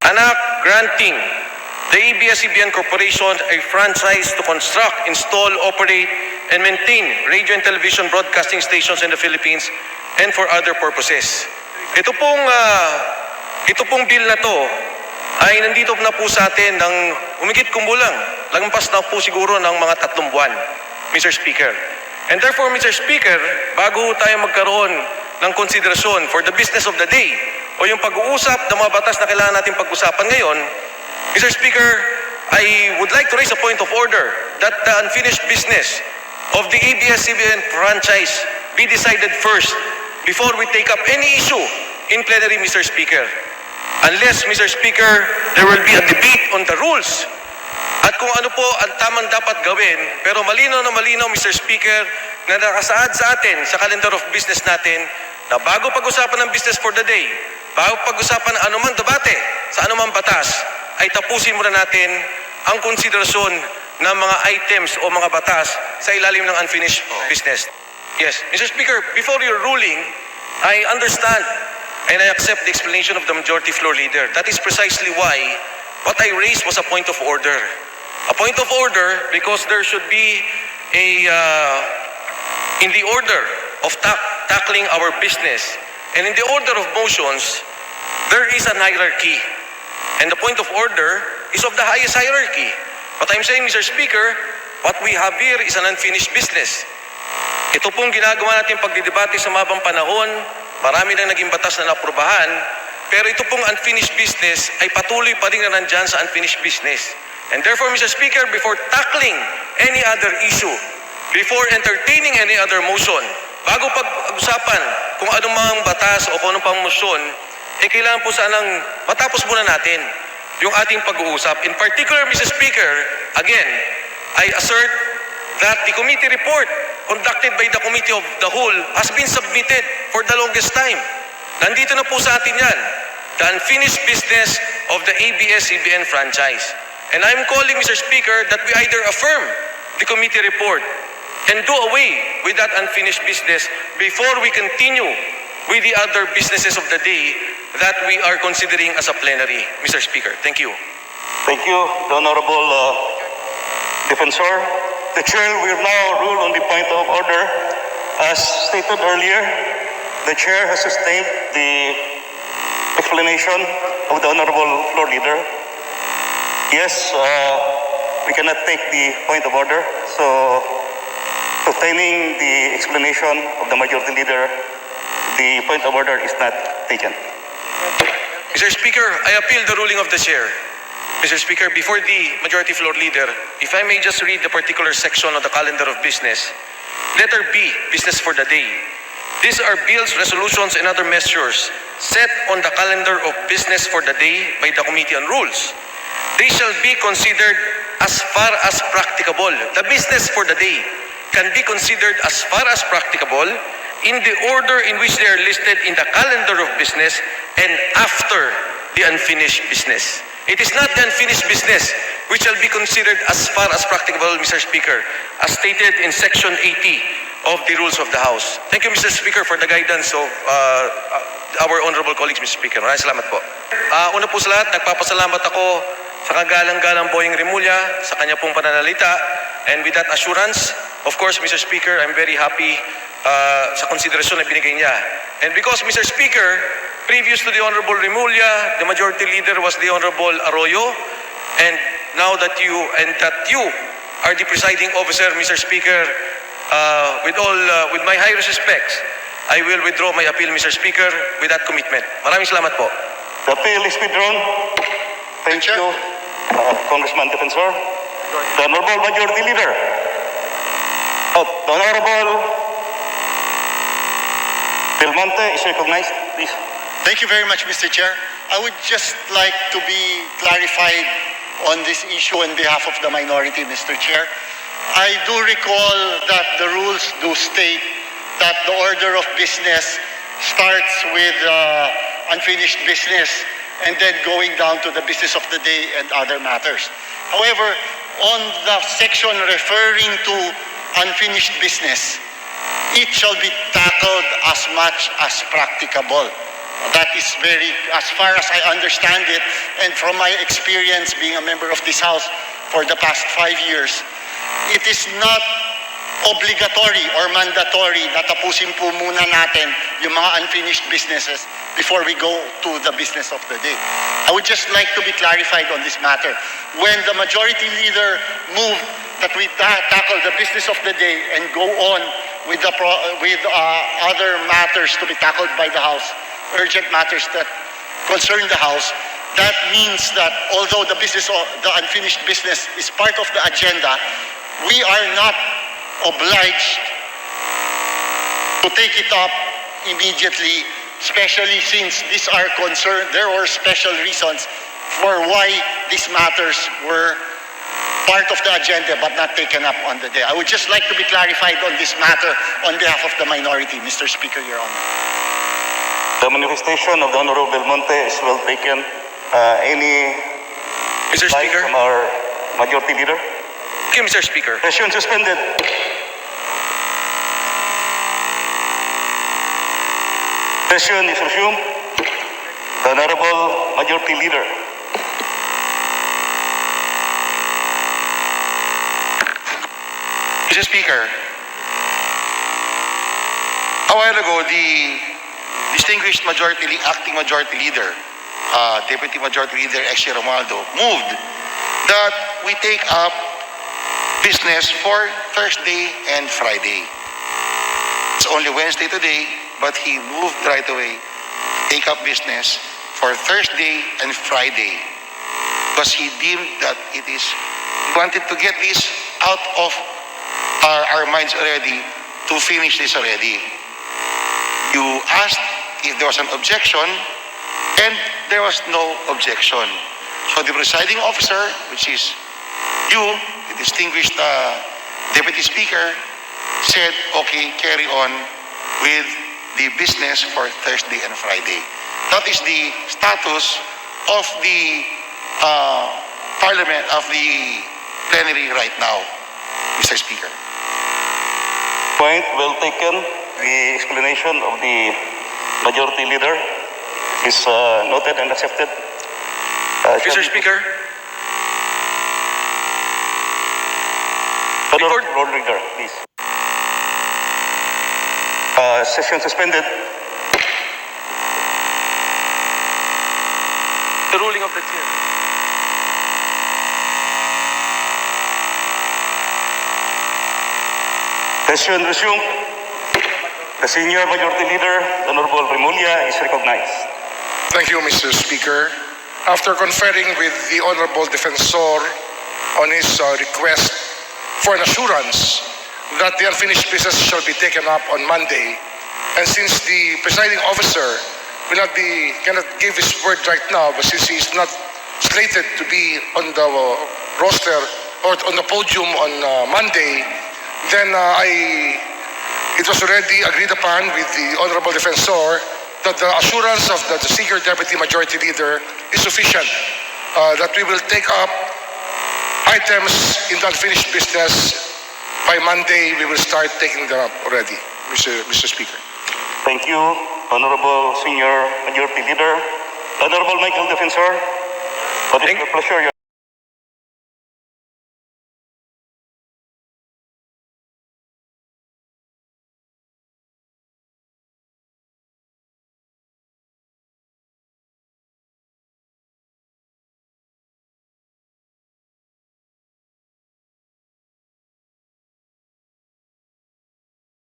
Anak, granting the Abs-Cbn Corporation a franchise to construct, install, operate, and maintain radio and television broadcasting stations in the Philippines and for other purposes. Ito pong bill na to ay nandito na po sa atin ng humigit kumulang, lampas na po siguro ng mga 3 buwan, Mr. Speaker. And therefore, Mr. Speaker, bago tayo magkaroon ng konsiderasyon for the business of the day o yung pag-uusap ng mga batas na kailangan natin pag-usapan ngayon, Mr. Speaker, I would like to raise a point of order that the unfinished business of the Abs-Cbn franchise be decided first before we take up any issue in plenary, Mr. Speaker. Unless, Mr. Speaker, there will be a debate on the rules at kung ano po ang tamang dapat gawin, pero malinaw na malinaw, Mr. Speaker, na nakasaad sa atin sa calendar of business natin na bago pag-usapan ng business for the day, bago pag-usapan ng anumang debate sa anumang batas, ay tapusin muna natin ang konsiderasyon ng mga items o mga batas sa ilalim ng unfinished business. Yes, Mr. Speaker, before your ruling, I understand and I accept the explanation of the majority floor leader. That is precisely why what I raised was a point of order. A point of order because there should be in the order of tackling our business and in the order of motions, there is an hierarchy. And the point of order is of the highest hierarchy. What I'm saying, Mr. Speaker, what we have here is an unfinished business. Ito pong ginagawa natin pagdidebate sa mabang panahon, marami nang naging batas na naprubahan, pero ito pong unfinished business ay patuloy pa rin na nandyan sa unfinished business. And therefore, Mr. Speaker, before tackling any other issue, before entertaining any other motion, bago pag-usapan kung anumang batas o kung anong pang motion, kailangan po sanang matapos muna natin yung ating pag-uusap. In particular, Mr. Speaker, again, I assert that the committee report conducted by the Committee of the Whole has been submitted for the longest time. Nandito na po sa atin yan, the unfinished business of the Abs-Cbn franchise. And I'm calling, Mr. Speaker, that we either affirm the committee report and do away with that unfinished business before we continue with the other businesses of the day that we are considering as a plenary, Mr. Speaker. Thank you. Thank you, the Honorable Defensor. The Chair will now rule on the point of order. As stated earlier, the Chair has sustained the explanation of the Honorable Floor Leader. Yes, we cannot take the point of order. So, sustaining the explanation of the Majority Leader, the point of order is not taken. Mr. Speaker, I appeal the ruling of the Chair. Mr. Speaker, before the Majority Floor Leader, if I may just read the particular section of the calendar of business. Letter B, business for the day. These are bills, resolutions, and other measures set on the calendar of business for the day by the Committee on Rules. They shall be considered as far as practicable. The business for the day can be considered as far as practicable in the order in which they are listed in the calendar of business and after the unfinished business. It is not the unfinished business which shall be considered as far as practicable, Mr. Speaker, as stated in Section 80 of the Rules of the House. Thank you, Mr. Speaker, for the guidance of our honorable colleagues, Mr. Speaker. Maraming salamat po. Una po sa lahat, nagpapasalamat ako sa kagalang-galang Boying Rimulya sa kanya pong pananalita. And with that assurance, of course, Mr. Speaker, I'm very happy sa konsiderasyon na binigay niya. And because, Mr. Speaker, previous to the Honorable Rimulya, the Majority Leader was the Honorable Arroyo. And now that you are the presiding officer, Mr. Speaker, with my highest respects, I will withdraw my appeal, Mr. Speaker, with that commitment. Maraming salamat po. The appeal is withdrawn. Thank you, Congressman Defensor. The Honorable Majority Leader. The Honorable Belmonte is recognized, please. Thank you very much, Mr. Chair. I would just like to be clarified on this issue on behalf of the minority, Mr. Chair. I do recall that the rules do state that the order of business starts with unfinished business and then going down to the business of the day and other matters. However, on the section referring to unfinished business, it shall be tackled as much as practicable. That is very, as far as I understand it, and from my experience being a member of this House for the past 5 years, it is not obligatory or mandatory na tapusin po muna natin yung mga unfinished businesses before we go to the business of the day. I would just like to be clarified on this matter. When the majority leader moved that we tackle the business of the day and go on with other matters to be tackled by the House, urgent matters that concern the House, that means that although the unfinished business is part of the agenda, we are not obliged to take it up immediately, especially since there were special reasons for why these matters were part of the agenda but not taken up on the day. I would just like to be clarified on this matter on behalf of the minority, Mr. Speaker, Your Honor. The manifestation of the Honorable Belmonte is well taken. Any Mr. reply Speaker? from our Majority Leader? Okay, Mr. Speaker. Session suspended. Session is resumed. The Honorable Majority Leader. Mr. Speaker, a while ago, the distinguished acting majority leader, Deputy Majority Leader X. Romualdo, moved that we take up business for Thursday and Friday. It's only Wednesday today, but he moved right away to take up business for Thursday and Friday because he deemed that he wanted to get this out of our minds already, to finish this already. You asked if there was an objection, and there was no objection. So the presiding officer, which is you, the distinguished Deputy Speaker, said, okay, carry on with the business for Thursday and Friday. That is the status of the Parliament, of the plenary right now, Mr. Speaker. Point well taken. The explanation of the Majority Leader is noted and accepted. Mr. Speaker, Roll Reader, please. Session suspended. the ruling of the chair. Session resumed. The Senior Majority Leader, the Honorable Remulla, is recognized. Thank you, Mr. Speaker. After conferring with the Honorable Defensor on his request for an assurance that the unfinished business shall be taken up on Monday, and since the presiding officer cannot give his word right now, but since he is not slated to be on the roster or on the podium on Monday, then it was already agreed upon with the Honorable Defensor that the assurance of the Senior Deputy Majority Leader is sufficient, that we will take up items in the unfinished business by Monday. We will start taking them up already, Mr. Speaker. Thank you, Honorable Senior Majority Leader. Honorable Michael Defensor, what is your pleasure?